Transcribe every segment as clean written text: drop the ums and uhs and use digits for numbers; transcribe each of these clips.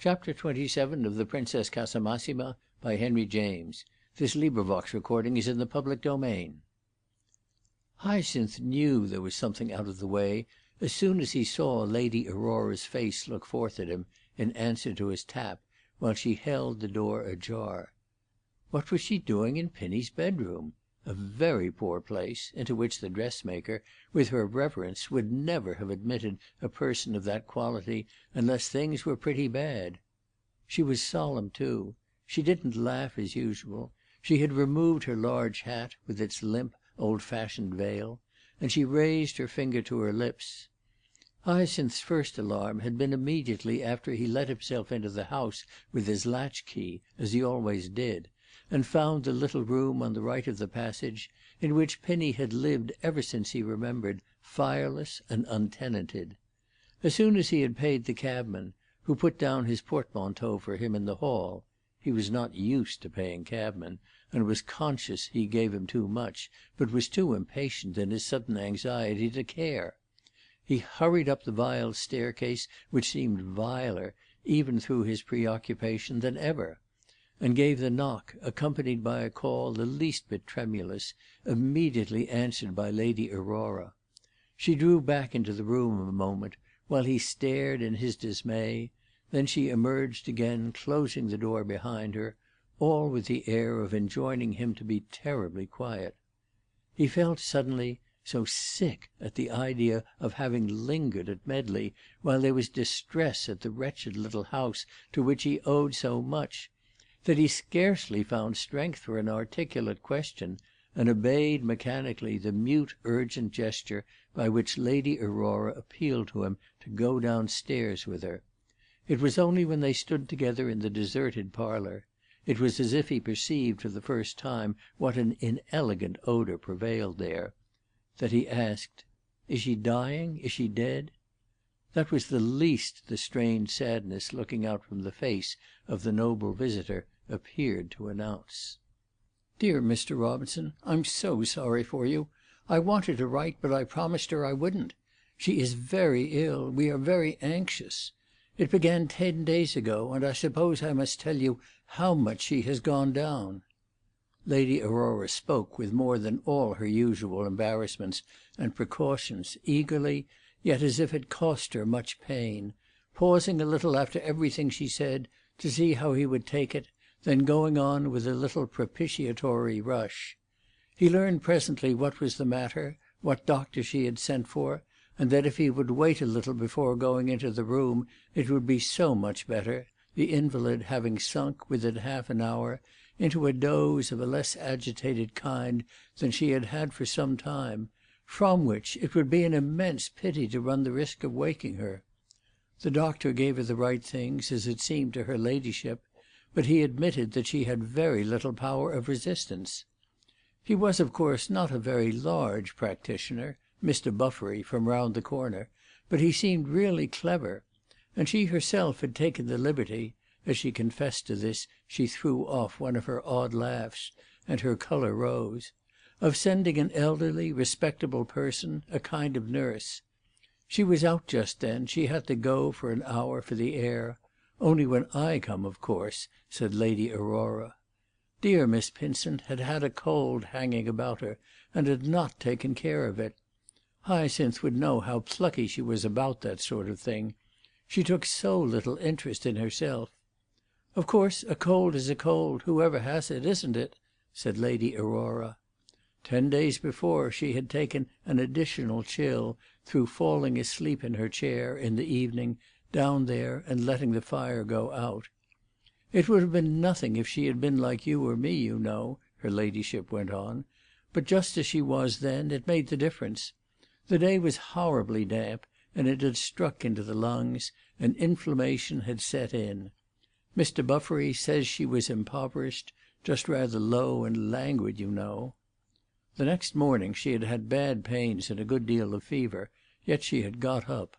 Chapter 27 of The Princess Casamassima by Henry James. This recording is in the public domain. Hyacinth knew there was something out of the way as soon as he saw Lady Aurora's face look forth at him in answer to his tap while she held the door ajar. What was she doing in Pinnie's bedroom? A very poor place, into which the dressmaker, with her reverence, would never have admitted a person of that quality unless things were pretty bad. She was solemn, too. She didn't laugh as usual. She had removed her large hat, with its limp, old-fashioned veil, and she raised her finger to her lips. Hyacinth's first alarm had been immediately after he let himself into the house with his latch-key, as he always did, and found the little room on the right of the passage, in which Pinnie had lived ever since he remembered, fireless and untenanted. As soon as he had paid the cabman, who put down his portmanteau for him in the hall (he was not used to paying cabmen, and was conscious he gave him too much, but was too impatient in his sudden anxiety to care), he hurried up the vile staircase, which seemed viler, even through his preoccupation, than ever, and gave the knock, accompanied by a call the least bit tremulous, immediately answered by Lady Aurora. She drew back into the room a moment, while he stared in his dismay, then she emerged again, closing the door behind her, all with the air of enjoining him to be terribly quiet. He felt suddenly so sick at the idea of having lingered at Medley while there was distress at the wretched little house to which he owed so much, that he scarcely found strength for an articulate question, and obeyed mechanically the mute, urgent gesture by which Lady Aurora appealed to him to go downstairs with her. It was only when they stood together in the deserted parlour—it was as if he perceived for the first time what an inelegant odour prevailed there—that he asked, "Is she dying? Is she dead?" That was the least the strange sadness looking out from the face of the noble visitor appeared to announce. "Dear Mr. Robinson, I'm so sorry for you. I wanted to write, but I promised her I wouldn't. She is very ill. We are very anxious. It began 10 days ago, and I suppose I must tell you how much she has gone down." Lady Aurora spoke with more than all her usual embarrassments and precautions, eagerly, yet as if it cost her much pain, pausing a little after everything she said to see how he would take it, then going on with a little propitiatory rush. He learned presently what was the matter, what doctor she had sent for, and that if he would wait a little before going into the room it would be so much better, the invalid having sunk, within half an hour, into a doze of a less agitated kind than she had had for some time, from which it would be an immense pity to run the risk of waking her. The doctor gave her the right things, as it seemed to her ladyship, but he admitted that she had very little power of resistance. He was, of course, not a very large practitioner, Mr. Buffery, from round the corner, but he seemed really clever, and she herself had taken the liberty, as she confessed to this, she threw off one of her odd laughs, and her colour rose, of sending an elderly, respectable person, a kind of nurse. She was out just then, she had to go for an hour for the air. "Only when I come, of course," said Lady Aurora. Dear Miss Pinsent had had a cold hanging about her, and had not taken care of it. Hyacinth would know how plucky she was about that sort of thing. She took so little interest in herself. "Of course a cold is a cold, whoever has it, isn't it?" said Lady Aurora. 10 days before she had taken an additional chill through falling asleep in her chair, in the evening, down there and letting the fire go out. "It would have been nothing if she had been like you or me, you know," her ladyship went on, "but just as she was then, it made the difference. The day was horribly damp, and it had struck into the lungs, and inflammation had set in. Mr. Buffery says she was impoverished, just rather low and languid, you know. The next morning she had had bad pains and a good deal of fever, yet she had got up.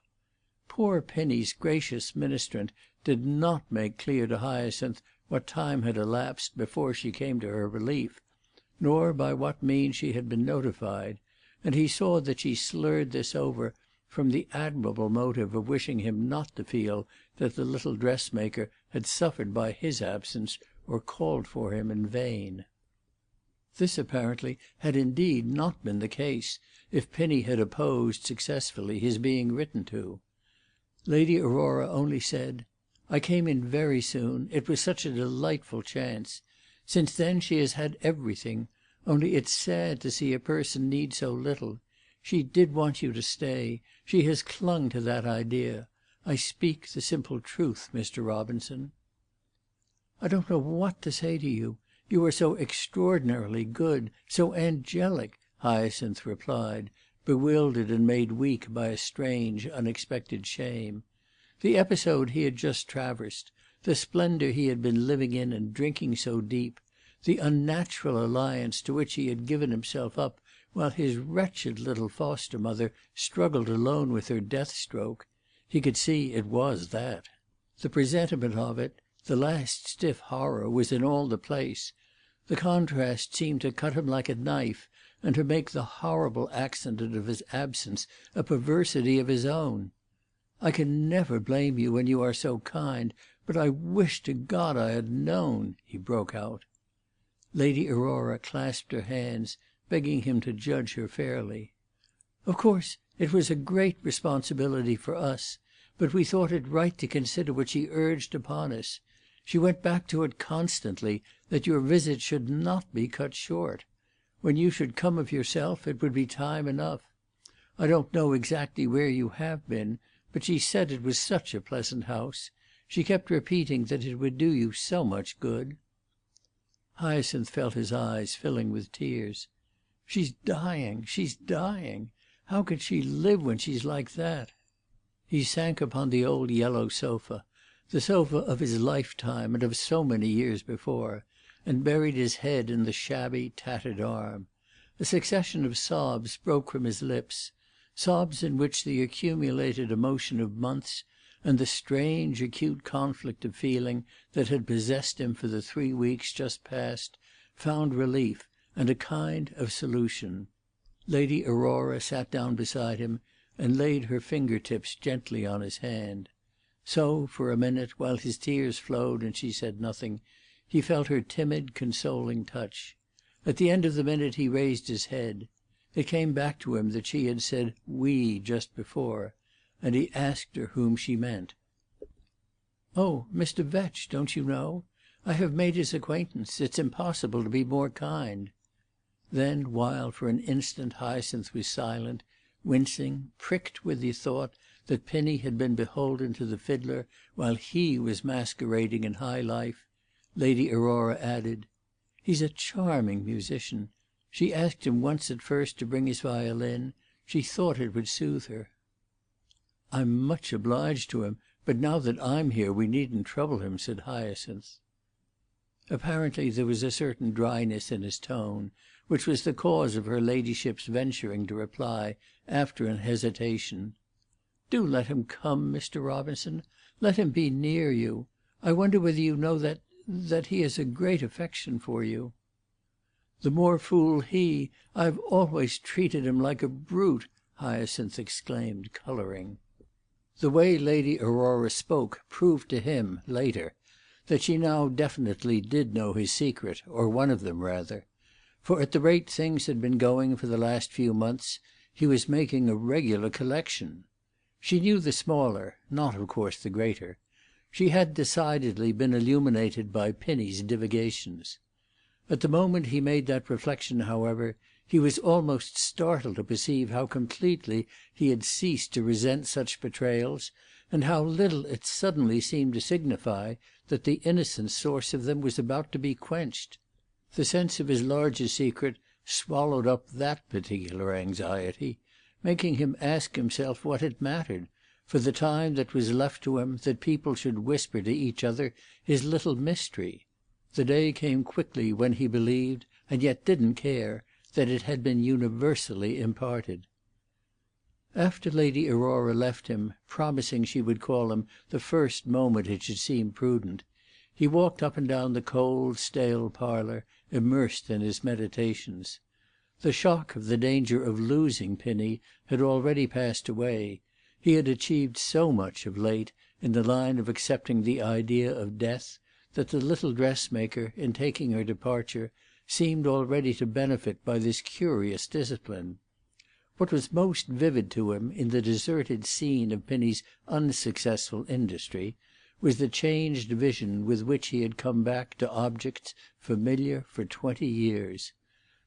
Poor Pinnie's gracious ministrant did not make clear to Hyacinth what time had elapsed before she came to her relief, nor by what means she had been notified, and he saw that she slurred this over from the admirable motive of wishing him not to feel that the little dressmaker had suffered by his absence or called for him in vain. This apparently had indeed not been the case if Pinnie had opposed successfully his being written to. Lady Aurora only said, "I came in very soon. It was such a delightful chance. Since then she has had everything. Only it's sad to see a person need so little. She did want you to stay. She has clung to that idea. I speak the simple truth, Mr. Robinson." "I don't know what to say to you. You are so extraordinarily good, so angelic," Hyacinth replied, bewildered and made weak by a strange, unexpected shame. The episode he had just traversed, the splendour he had been living in and drinking so deep, the unnatural alliance to which he had given himself up while his wretched little foster mother struggled alone with her death-stroke. He could see it was that. The presentiment of it, the last stiff horror, was in all the place. The contrast seemed to cut him like a knife, and to make the horrible accident of his absence a perversity of his own. "I can never blame you when you are so kind, but I wish to God I had known," he broke out. Lady Aurora clasped her hands, begging him to judge her fairly. "Of course it was a great responsibility for us, but we thought it right to consider what she urged upon us. She went back to it constantly, that your visit should not be cut short. When you should come of yourself, it would be time enough. I don't know exactly where you have been, but she said it was such a pleasant house. She kept repeating that it would do you so much good." Hyacinth felt his eyes filling with tears. "She's dying, she's dying. How can she live when she's like that?" He sank upon the old yellow sofa, the sofa of his lifetime and of so many years before, and buried his head in the shabby, tattered arm. A succession of sobs broke from his lips, sobs in which the accumulated emotion of months and the strange acute conflict of feeling that had possessed him for the 3 weeks just past found relief and a kind of solution. Lady Aurora sat down beside him and laid her finger-tips gently on his hand. So, for a minute, while his tears flowed and she said nothing, he felt her timid, consoling touch. At the end of the minute he raised his head. It came back to him that she had said "we" just before, and he asked her whom she meant. "Oh, Mr. Vetch, don't you know? I have made his acquaintance. It's impossible to be more kind." Then, while for an instant Hyacinth was silent, wincing, pricked with the thought that Pinnie had been beholden to the fiddler while he was masquerading in high life, Lady Aurora added, "He's a charming musician. She asked him once at first to bring his violin. She thought it would soothe her." "I'm much obliged to him, but now that I'm here we needn't trouble him," said Hyacinth. Apparently there was a certain dryness in his tone, which was the cause of her ladyship's venturing to reply, after an hesitation, "Do let him come, Mr. Robinson. Let him be near you. I wonder whether you know that he has a great affection for you." "The more fool he! I've always treated him like a brute," Hyacinth exclaimed, colouring. The way Lady Aurora spoke proved to him, later, that she now definitely did know his secret, or one of them, rather. For at the rate things had been going for the last few months, he was making a regular collection. She knew the smaller, not, of course, the greater. She had decidedly been illuminated by Pinnie's divagations. At the moment he made that reflection, however, he was almost startled to perceive how completely he had ceased to resent such betrayals, and how little it suddenly seemed to signify that the innocent source of them was about to be quenched. The sense of his larger secret swallowed up that particular anxiety, making him ask himself what it mattered, for the time that was left to him, that people should whisper to each other his little mystery. The day came quickly when he believed, and yet didn't care, that it had been universally imparted. After Lady Aurora left him, promising she would call him the first moment it should seem prudent, he walked up and down the cold, stale parlour, immersed in his meditations. The shock of the danger of losing Pinnie had already passed away; he had achieved so much, of late, in the line of accepting the idea of death, that the little dressmaker, in taking her departure, seemed already to benefit by this curious discipline. What was most vivid to him in the deserted scene of Pinnie's unsuccessful industry was the changed vision with which he had come back to objects familiar for 20 years.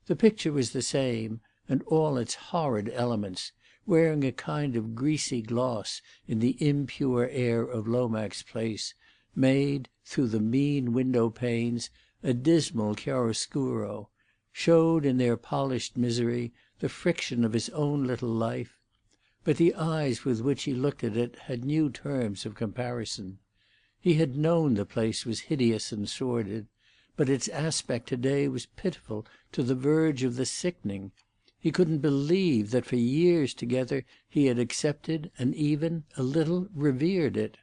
The picture was the same, and all its horrid elements, wearing a kind of greasy gloss in the impure air of Lomax Place, made, through the mean window panes, a dismal chiaroscuro, showed in their polished misery the friction of his own little life; but the eyes with which he looked at it had new terms of comparison. He had known the place was hideous and sordid, but its aspect to-day was pitiful to the verge of the sickening. He couldn't believe that for years together he had accepted and even, a little, revered it.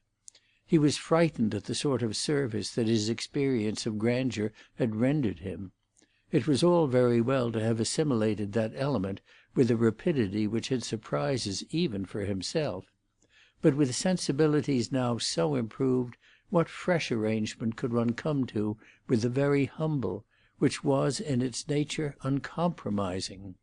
He was frightened at the sort of service that his experience of grandeur had rendered him. It was all very well to have assimilated that element with a rapidity which had surprises even for himself; but with sensibilities now so improved, what fresh arrangement could one come to with the very humble, which was in its nature uncompromising?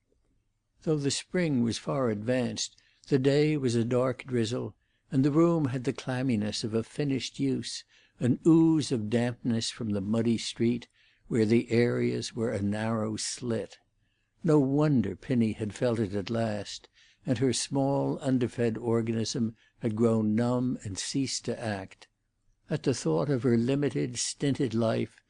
Though the spring was far advanced, the day was a dark drizzle, and the room had the clamminess of a finished use, an ooze of dampness from the muddy street, where the areas were a narrow slit. No wonder Pinnie had felt it at last, and her small underfed organism had grown numb and ceased to act. At the thought of her limited, stinted life,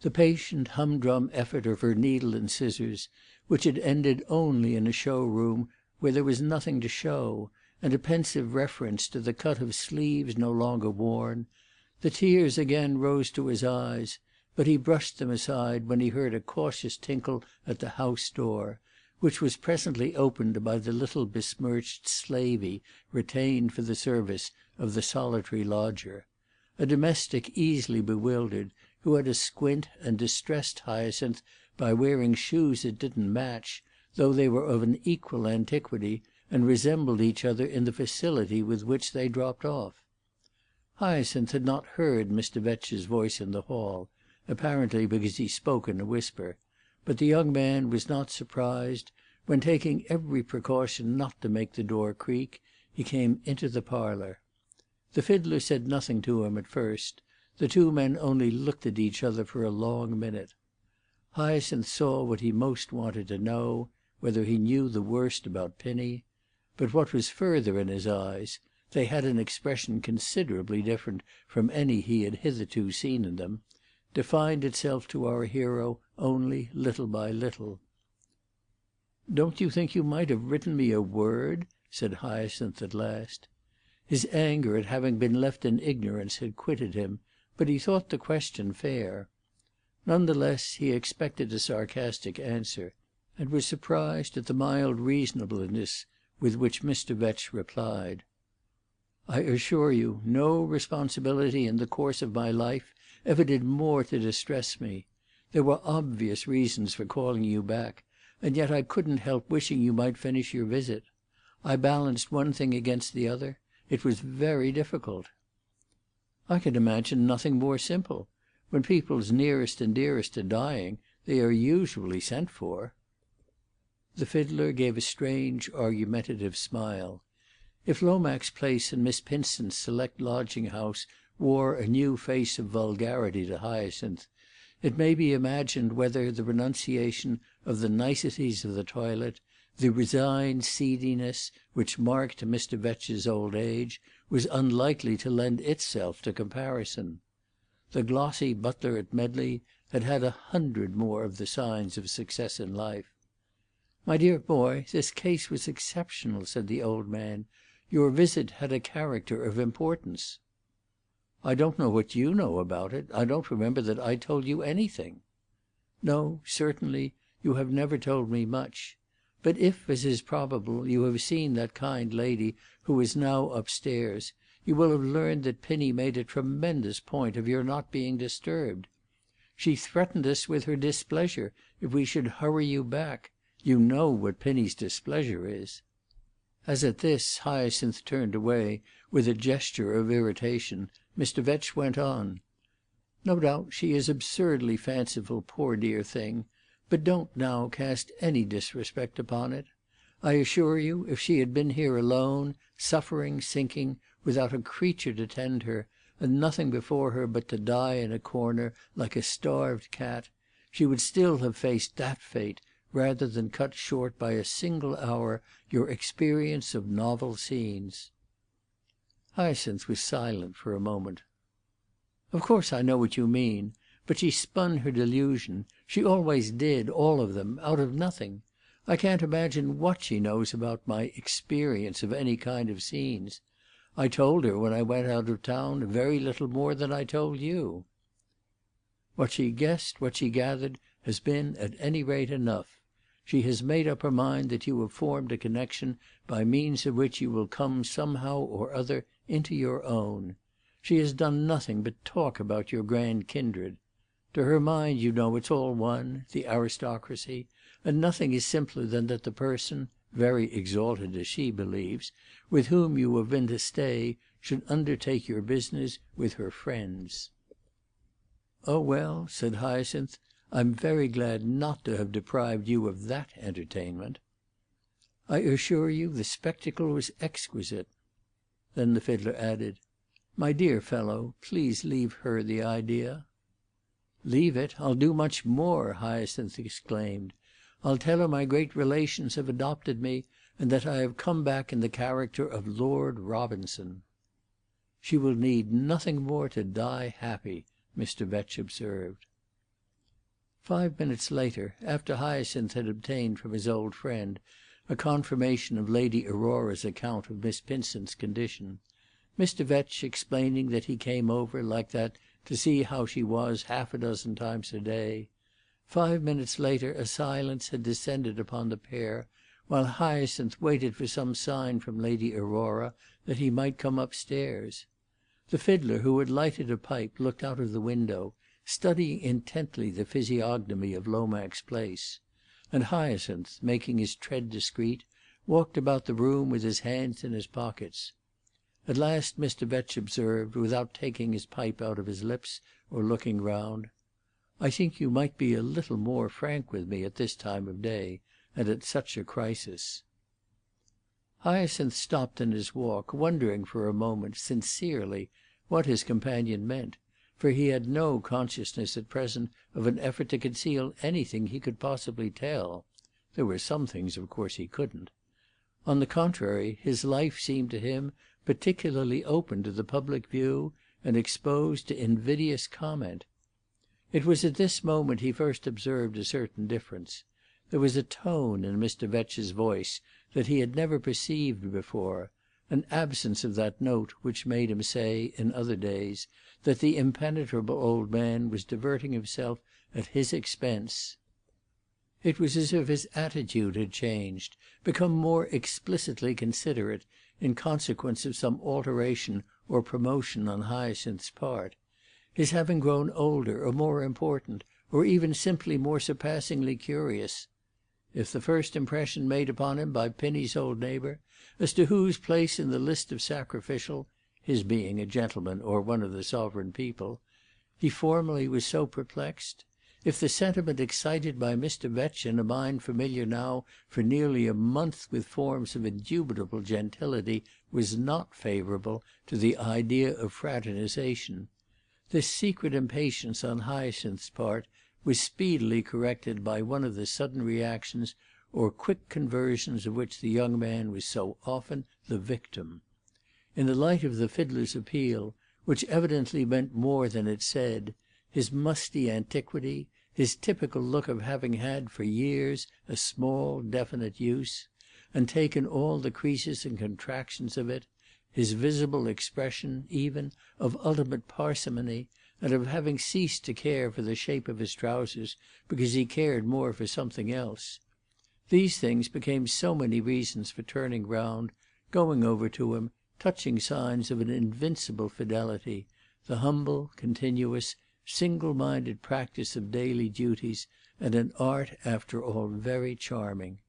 the patient, humdrum effort of her needle and scissors, which had ended only in a show-room where there was nothing to show, and a pensive reference to the cut of sleeves no longer worn, the tears again rose to his eyes, but he brushed them aside when he heard a cautious tinkle at the house door, which was presently opened by the little besmirched slavey retained for the service of the solitary lodger, a domestic easily bewildered, who had a squint and distressed Hyacinth by wearing shoes that didn't match, though they were of an equal antiquity and resembled each other in the facility with which they dropped off. Hyacinth had not heard Mr. Vetch's voice in the hall, apparently because he spoke in a whisper, but the young man was not surprised when, taking every precaution not to make the door creak, he came into the parlor. The fiddler said nothing to him at first; the two men only looked at each other for a long minute. Hyacinth saw what he most wanted to know, whether he knew the worst about Pinnie; but what was further in his eyes, they had an expression considerably different from any he had hitherto seen in them, defined itself to our hero only little by little. "Don't you think you might have written me a word?" said Hyacinth at last. His anger at having been left in ignorance had quitted him, but he thought the question fair. None the less he expected a sarcastic answer, and was surprised at the mild reasonableness with which Mr. Vetch replied. "I assure you, no responsibility in the course of my life ever did more to distress me. There were obvious reasons for calling you back, and yet I couldn't help wishing you might finish your visit. I balanced one thing against the other. It was very difficult." "I can imagine nothing more simple. When people's nearest and dearest are dying, they are usually sent for." The fiddler gave a strange, argumentative smile. If Lomax Place and Miss Pinson's select lodging-house wore a new face of vulgarity to Hyacinth, it may be imagined whether the renunciation of the niceties of the toilet, the resigned seediness which marked Mr. Vetch's old age, was unlikely to lend itself to comparison. The glossy butler at Medley had had 100 more of the signs of success in life. "My dear boy, this case was exceptional," said the old man. "Your visit had a character of importance." "I don't know what you know about it. I don't remember that I told you anything." "No, certainly, you have never told me much. But if, as is probable, you have seen that kind lady who is now upstairs, you will have learned that Pinnie made a tremendous point of your not being disturbed. She threatened us with her displeasure if we should hurry you back, You know what Penny's displeasure is." As at this Hyacinth turned away with a gesture of irritation, Mr. Vetch went on: "No doubt she is absurdly fanciful, poor dear thing, but don't now cast any disrespect upon it. I assure you, if she had been here alone, suffering, sinking, without a creature to tend her, and nothing before her but to die in a corner like a starved cat, she would still have faced that fate rather than cut short by a single hour your experience of novel scenes." Hyacinth was silent for a moment. "Of course I know what you mean. But she spun her delusion. She always did, all of them, out of nothing. I can't imagine what she knows about my experience of any kind of scenes. I told her, when I went out of town, very little more than I told you." "What she guessed, what she gathered, has been at any rate enough. She has made up her mind that you have formed a connection by means of which you will come somehow or other into your own. She has done nothing but talk about your grand kindred. To her mind, you know, it's all one, the aristocracy, and nothing is simpler than that the person, very exalted as she believes, with whom you have been to stay, should undertake your business with her friends." "Oh, well," said Hyacinth, "I'm very glad not to have deprived you of that entertainment." "I assure you the spectacle was exquisite." Then the fiddler added, "My dear fellow, please leave her the idea." "Leave it? I'll do much more," Hyacinth exclaimed. "I'll tell her my great relations have adopted me, and that I have come back in the character of Lord Robinson." "She will need nothing more to die happy," Mr. Vetch observed. 5 minutes later, after Hyacinth had obtained from his old friend a confirmation of Lady Aurora's account of Miss Pinsent's condition, Mr. Vetch explaining that he came over, like that, to see how she was half a dozen times a day, 5 minutes later a silence had descended upon the pair, while Hyacinth waited for some sign from Lady Aurora that he might come upstairs. The fiddler, who had lighted a pipe, looked out of the window, studying intently the physiognomy of Lomax Place; and Hyacinth, making his tread discreet, walked about the room with his hands in his pockets. At last Mr. Vetch observed, without taking his pipe out of his lips or looking round, "I think you might be a little more frank with me at this time of day, and at such a crisis." Hyacinth stopped in his walk, wondering for a moment, sincerely, what his companion meant, for he had no consciousness at present of an effort to conceal anything he could possibly tell. There were some things, of course, he couldn't. On the contrary, his life seemed to him particularly open to the public view and exposed to invidious comment. It was at this moment he first observed a certain difference. There was a tone in Mr. Vetch's voice that he had never perceived before, an absence of that note which made him say, in other days, that the impenetrable old man was diverting himself at his expense. It was as if his attitude had changed, become more explicitly considerate, in consequence of some alteration or promotion on Hyacinth's part. His having grown older or more important, or even simply more surpassingly curious. If the first impression made upon him by Penny's old neighbour, as to whose place in the list of sacrificial, his being a gentleman or one of the sovereign people, he formerly was so perplexed, if the sentiment excited by Mr. Vetch in a mind familiar now for nearly a month with forms of indubitable gentility was not favourable to the idea of fraternization, this secret impatience on Hyacinth's part was speedily corrected by one of the sudden reactions or quick conversions of which the young man was so often the victim. In the light of the fiddler's appeal, which evidently meant more than it said, his musty antiquity, his typical look of having had for years a small definite use, and taken all the creases and contractions of it, his visible expression, even, of ultimate parsimony, and of having ceased to care for the shape of his trousers because he cared more for something else. These things became so many reasons for turning round, going over to him, touching signs of an invincible fidelity, the humble, continuous, single-minded practice of daily duties, and an art after all very charming.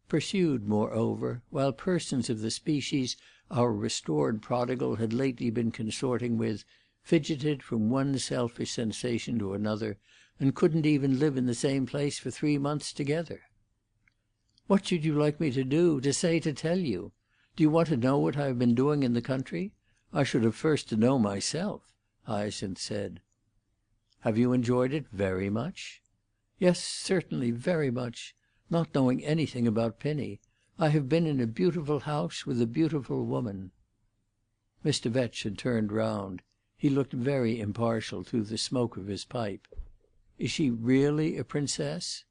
Pursued, moreover, while persons of the species our restored prodigal had lately been consorting with, fidgeted from one selfish sensation to another, and couldn't even live in the same place for 3 months together. "What should you like me to do, to say, to tell you? Do you want to know what I have been doing in the country? I should have first to know myself," Hyacinth said. "Have you enjoyed it very much?" "Yes, certainly, very much. Not knowing anything about Pinny. I have been in a beautiful house with a beautiful woman." Mr. Vetch had turned round. He looked very impartial through the smoke of his pipe. "Is she really a princess?"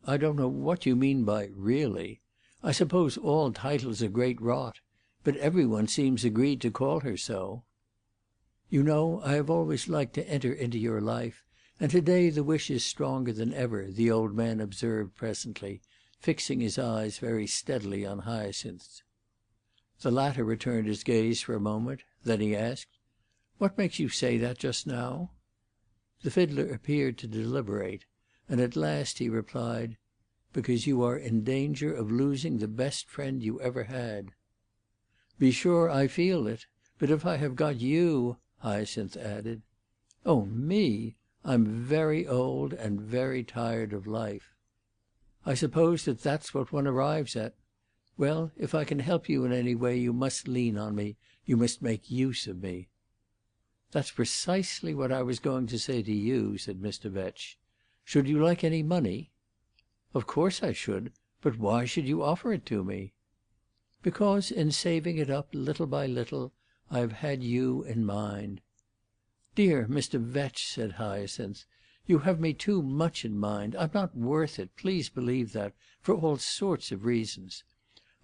"I don't know what you mean by 'really.' I suppose all titles are great rot, but every one seems agreed to call her so." "You know, I have always liked to enter into your life, and to-day the wish is stronger than ever," the old man observed presently, fixing his eyes very steadily on Hyacinth's. The latter returned his gaze for a moment; then he asked, "What makes you say that just now?" The fiddler appeared to deliberate, and at last he replied, "Because you are in danger of losing the best friend you ever had." "Be sure I feel it. But if I have got you," Hyacinth added. "Oh, me! I'm very old and very tired of life." "I suppose that's what one arrives at. Well, if I can help you in any way, you must lean on me. You must make use of me." "That's precisely what I was going to say to you," said Mr. Vetch. "Should you like any money?" "Of course I should. But why should you offer it to me?" "Because in saving it up little by little I have had you in mind." "Dear Mr. Vetch," said Hyacinth, "you have me too much in mind. I'm not worth it, please believe that, for all sorts of reasons.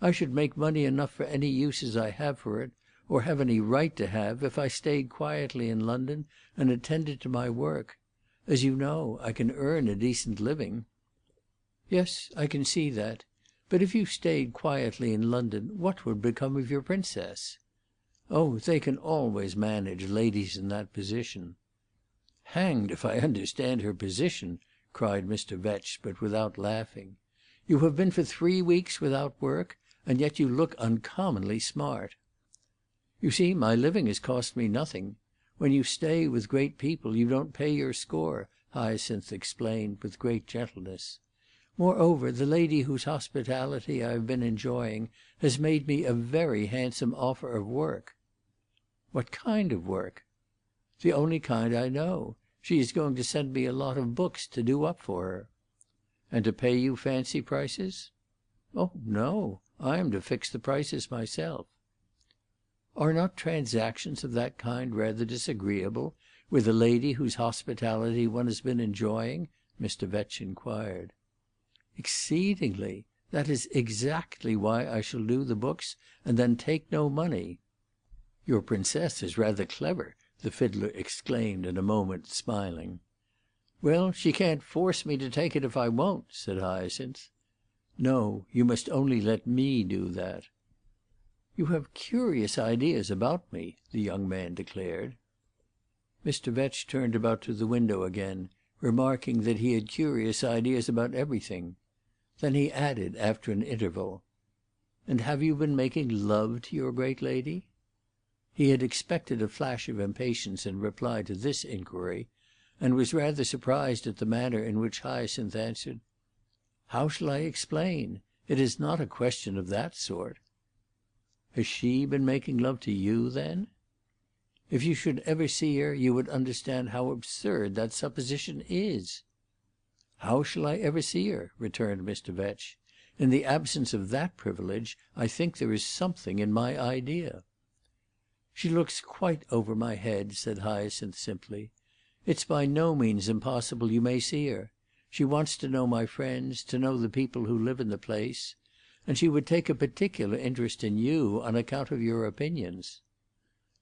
I should make money enough for any uses I have for it, or have any right to have, if I stayed quietly in London and attended to my work. As you know, I can earn a decent living." "Yes, I can see that. But if you stayed quietly in London, what would become of your princess?" "Oh, they can always manage, ladies in that position." "Hanged if I understand her position!" cried Mr. Vetch, but without laughing. "You have been for 3 weeks without work, and yet you look uncommonly smart." "You see, my living has cost me nothing. When you stay with great people you don't pay your score," Hyacinth explained with great gentleness. "Moreover, the lady whose hospitality I have been enjoying has made me a very handsome offer of work." "What kind of work?" "The only kind I know. She is going to send me a lot of books to do up for her." "And to pay you fancy prices?" "Oh no. I am to fix the prices myself." "Are not transactions of that kind rather disagreeable, with a lady whose hospitality one has been enjoying?" Mr. Vetch inquired. "Exceedingly. That is exactly why I shall do the books, and then take no money." "Your princess is rather clever," the fiddler exclaimed in a moment, smiling. "Well, she can't force me to take it if I won't," said Hyacinth. "No, you must only let me do that." "You have curious ideas about me," the young man declared. Mr. Vetch turned about to the window again, remarking that he had curious ideas about everything. Then he added, after an interval, "And have you been making love to your great lady?" He had expected a flash of impatience in reply to this inquiry, and was rather surprised at the manner in which Hyacinth answered, "How shall I explain? It is not a question of that sort." "Has she been making love to you, then?" "If you should ever see her, you would understand how absurd that supposition is." "How shall I ever see her?" returned Mr. Vetch. "In the absence of that privilege, I think there is something in my idea." "She looks quite over my head," said Hyacinth simply. "It's by no means impossible you may see her. She wants to know my friends, to know the people who live in the place. And she would take a particular interest in you on account of your opinions."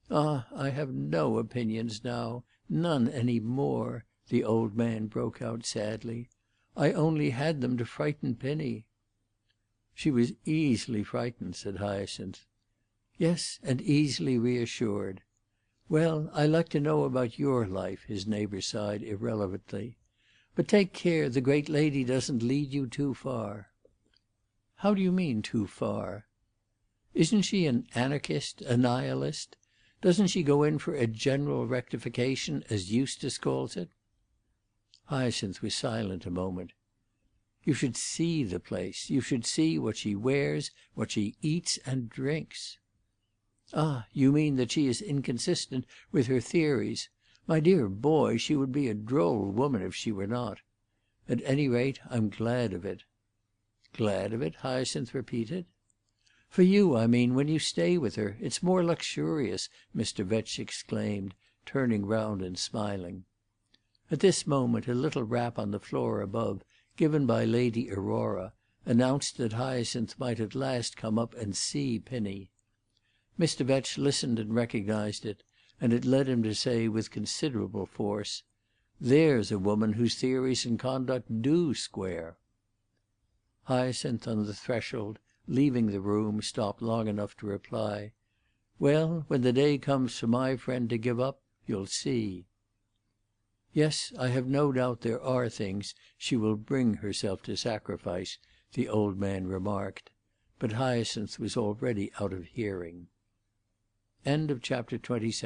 "Ah, I have no opinions now, none any more," the old man broke out sadly. "I only had them to frighten Pinny." "She was easily frightened," said Hyacinth. "Yes, and easily reassured. "Well, I like to know about your life," his neighbour sighed irrelevantly. "But take care the great lady doesn't lead you too far." "How do you mean, too far?" "Isn't she an anarchist, a nihilist? Doesn't she go in for a general rectification, as Eustace calls it?" Hyacinth was silent a moment. "You should see the place. You should see what she wears, what she eats and drinks." "Ah, you mean that she is inconsistent with her theories. My dear boy, she would be a droll woman if she were not. At any rate, I'm glad of it." "Glad of it?" Hyacinth repeated. "For you, I mean, when you stay with her. It's more luxurious," Mr. Vetch exclaimed, turning round and smiling. At this moment a little rap on the floor above, given by Lady Aurora, announced that Hyacinth might at last come up and see Pinny. Mr. Vetch listened and recognised it, and it led him to say with considerable force, "There's a woman whose theories and conduct do square." Hyacinth, on the threshold, leaving the room, stopped long enough to reply, "Well, when the day comes for my friend to give up, you'll see." "Yes, I have no doubt there are things she will bring herself to sacrifice," the old man remarked; but Hyacinth was already out of hearing. CHAPter 28